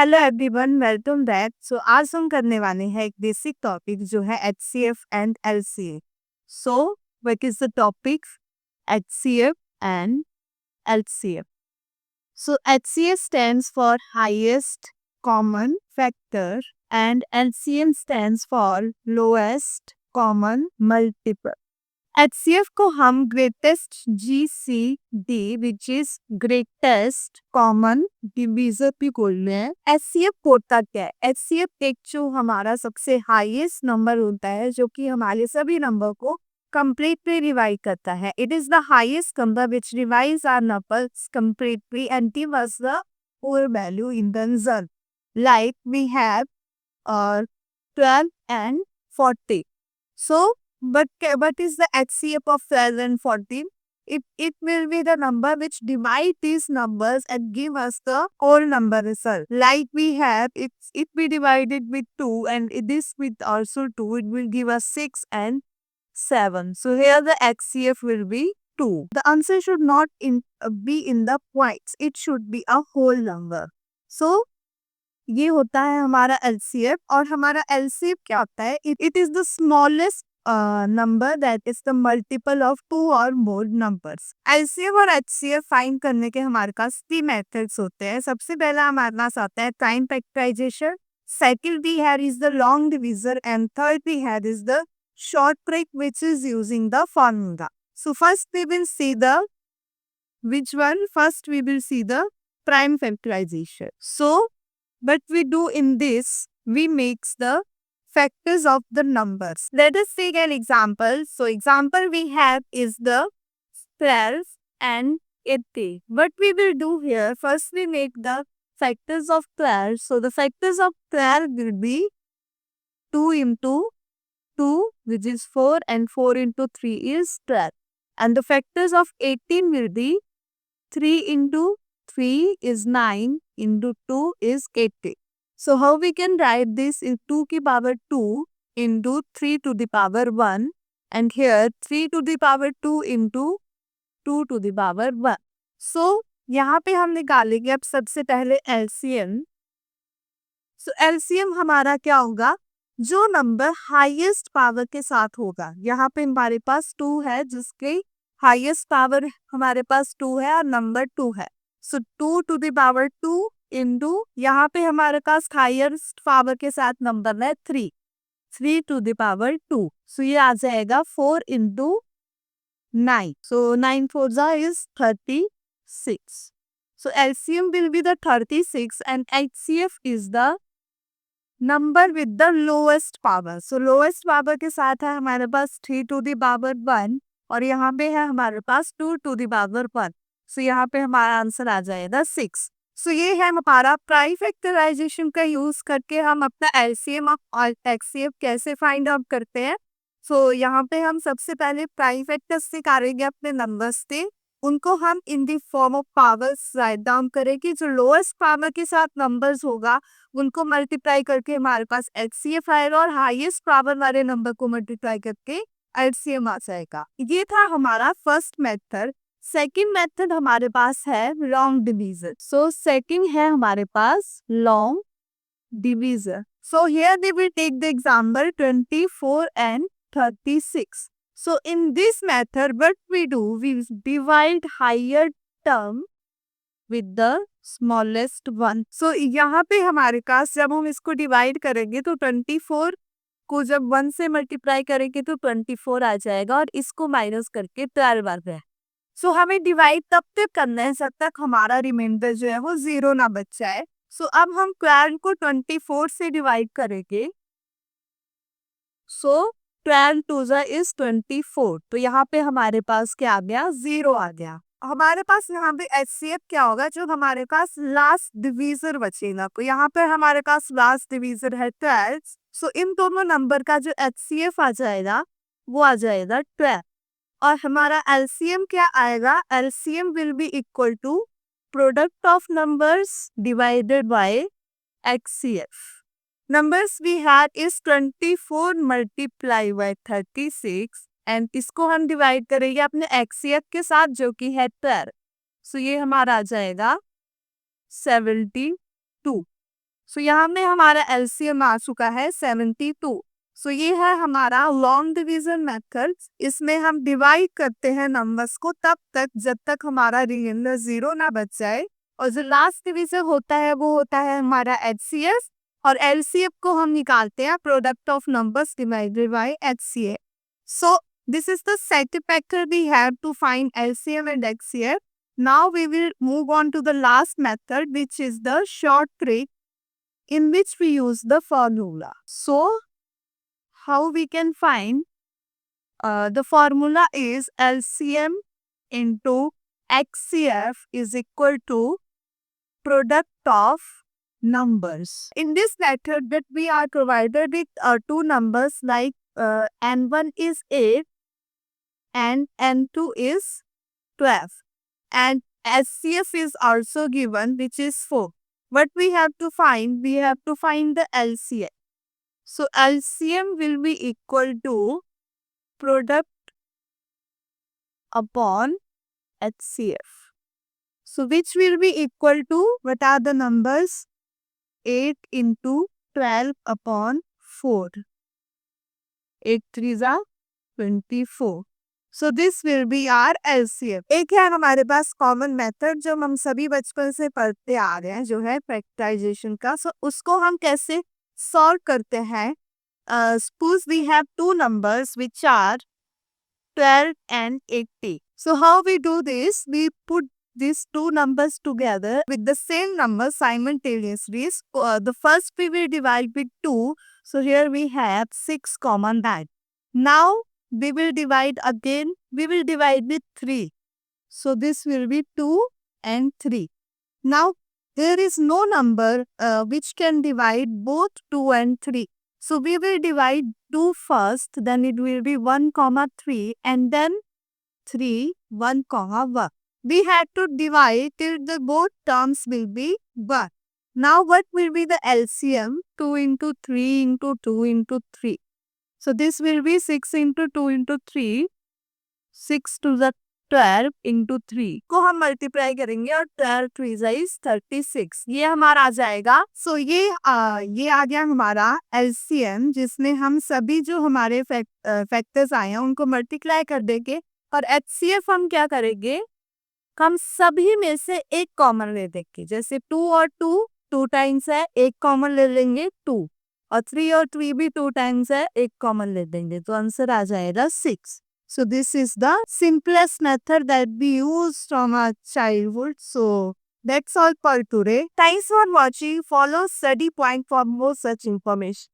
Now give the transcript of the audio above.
Hello everyone, welcome back. आज हम करने वाले हैं एक बेसिक टॉपिक जो है HCF and LCA. So what is the topic? HCF and LCF. So HCF stands for highest common factor and LCM stands for lowest common multiple. HCF को हम greatest GCD which is greatest common divisor भी बोलते हैं। HCF होता क्या है? HCF एक जो हमारा सबसे हाईएस्ट नंबर होता है जो कि हमारे सभी नंबर को completely divide करता है. It is the highest number which divides our numbers completely and give us the whole value in the result. Like we have 12 and 40. So, but what is the HCF of 12 and 14? It will be the number which divide these numbers and give us the whole number result. Like we have, if we divided with 2 and this with also 2, it will give us 6 and 7. So here the HCF will be 2. The answer should not be in the points. It should be a whole number. So ये होता है हमारा LCF और हमारा LCF क्या होता है? It is the smallest number that is the multiple of 2 or more numbers. LCF और HCF फाइंड करने के हमारे पास 3 मेथड्स होते हैं. सबसे पहला हमारे पास आता है time factorisation, second we have is the long divisor and third we have is the short trick which is using the formula. So first we will see the which one? First we will see the prime factorization. So what we do in this, we mix the factors of the numbers. Let us take an example. So example we have is the 12 and 80. What we will do here, first we make the factors of 12. So the factors of 12 will be 2 into 2 which is 4 and 4 into 3 is 12. And the factors of 18 will be 3 into 3 is 9 into 2 is 80. So how we can write this is 2 की power 2 into 3 to the power 1 and here 3 to the power 2 into 2 to the power 1. So यहाँ पे हम निकालेंगे अब सबसे पहले LCM. So LCM हमारा क्या होगा? जो नंबर हाईएस्ट पावर के साथ होगा. यहाँ पे हमारे पास 2 है जिसके हाईएस्ट पावर हमारे पास 2 है और नंबर 2 है. सो 2 to the power 2 इंटू यहाँ पे हमारे पास हाईएस्ट पावर के साथ नंबर है 3 to the power 2. सो ये आ जाएगा 4 into 9. So 9 4 is 36. So LCM will be the 36 and HCF is the number with the lowest power. So lowest power के साथ है हमारे पास 3 to the power 1 और यहाँ पे है हमारे पास 2 to the power 1. सो यहाँ पे हमारा आंसर आ जाएगा 6. सो ये है हमारा प्राइम फैक्टराइजेशन का यूज करके हम अपना LCM और HCF कैसे फाइंड आउट करते हैं. सो यहाँ पे हम सबसे पहले प्राइम फैक्टर्स से करेंगे अपने नंबर्स से, उनको हम in the form of powers write down करेंगे. जो लोएस्ट पावर के साथ नंबर्स होगा उनको मल्टीप्लाई करके हमारे पास HCF आएगा और हाईएस्ट पावर वाले नंबर को मल्टीप्लाई करके LCM आ जाएगा. ये था हमारा फर्स्ट मेथड. सेकंड मेथड हमारे पास है लॉन्ग डिवीजर. सो सेकंड है हमारे पास long divisor. So here we will take the example 24 and 36. So in this method what we do, we divide higher term with the smallest one. So यहाँ पे हमारे पास जब हम इसको डिवाइड करेंगे तो 24 को जब 1 से मल्टीप्लाई करेंगे तो 24 आ जाएगा और इसको माइनस करके 12 आ गया. सो हमें डिवाइड तब तक करना है जब तक हमारा रिमाइंडर जो है वो 0 ना बच जाए. सो अब हम 12 को 24 से डिवाइड करेंगे. सो 12 2 is 24. तो यहाँ पे हमारे पास क्या आ गया? 0 आ गया. हमारे पास यहाँ पे HCF क्या होगा? जो हमारे पास लास्ट डिवीजर बचेगा. तो यहाँ पे हमारे पास लास्ट डिवीजर है 12. सो इन दोनों नंबर का जो HCF आ जाएगा वो आ जाएगा 12. और हमारा LCM क्या आएगा? LCM will be equal to product of numbers divided by HCF. Numbers we had is 24 multiply by 36 and इसको हम डिवाइड करेंगे अपने HCF के साथ जो कि है 12. सो ये हमारा आ जाएगा 72. सो यहाँ में हमारा एलसीएम आ चुका है 72। सो ये है हमारा लॉन्ग डिवीजन मेथड। इसमें हम डिवाइड करते हैं नंबर्स को तब तक जब तक हमारा रिमाइंडर 0 ना बच जाए। और जो लास्ट डिवीजन होता है वो होता है हमारा एचसीएफ, और एलसीएफ को हम निकालते हैं product of numbers divided by HCF. So this is the second factor we have to find LCM and HCF. Now we will move on to the last method, which is the short trick in which we use the formula. So how we can find the formula is LCM into HCF is equal to product of numbers. In this method that we are provided with two numbers like N1 is 8 and N2 is 12, and HCF is also given, which is 4. What we have to find? We have to find the LCM. So LCM will be equal to product upon HCF. So which will be equal to, what are the numbers? 8 into 12 upon 4. 8 3s are 24. So this will be our LCM. एक है हमारे पास common method जो हम सभी बचपन से पढ़ते आ रहे हैं, जो है फैक्टराइजेशन का। सो उसको हम कैसे सॉल्व करते हैं? Suppose we have two numbers which are 12 and 80. So how we do this? We put these two numbers together with the same number simultaneously. The first we will divide with 2. So here we have 6 common that. Now we will divide again. We will divide with 3. So this will be 2 and 3. Now there is no number which can divide both 2 and 3. So we will divide 2 first, then it will be 1 comma 3, and then 3 1 comma 1. We have to divide till the both terms will be 1. Now what will be the LCM? 2 into 3 into 2 into 3. So this will be 6 into 2 into 3. 6 to the 12 into 3 को हम multiply करेंगे और 12 3 is 36, ये हमारा आ जाएगा। सो ये आ गया हमारा LCM, जिसमें हम सभी जो हमारे फैक्टर्स आए हैं उनको मल्टीप्लाई कर देंगे। और HCF हम क्या करेंगे? हम सभी में से एक कॉमन ले देंगे। जैसे 2 और 2 टाइम्स है, एक कॉमन ले लेंगे 2, और 3 और 3 भी 2 टाइम्स है, एक कॉमन ले देंगे, तो आंसर आ जाएगा 6. So this is the simplest method that we use from our childhood. So that's all for today. Thanks for watching. Follow Study Point for more such information.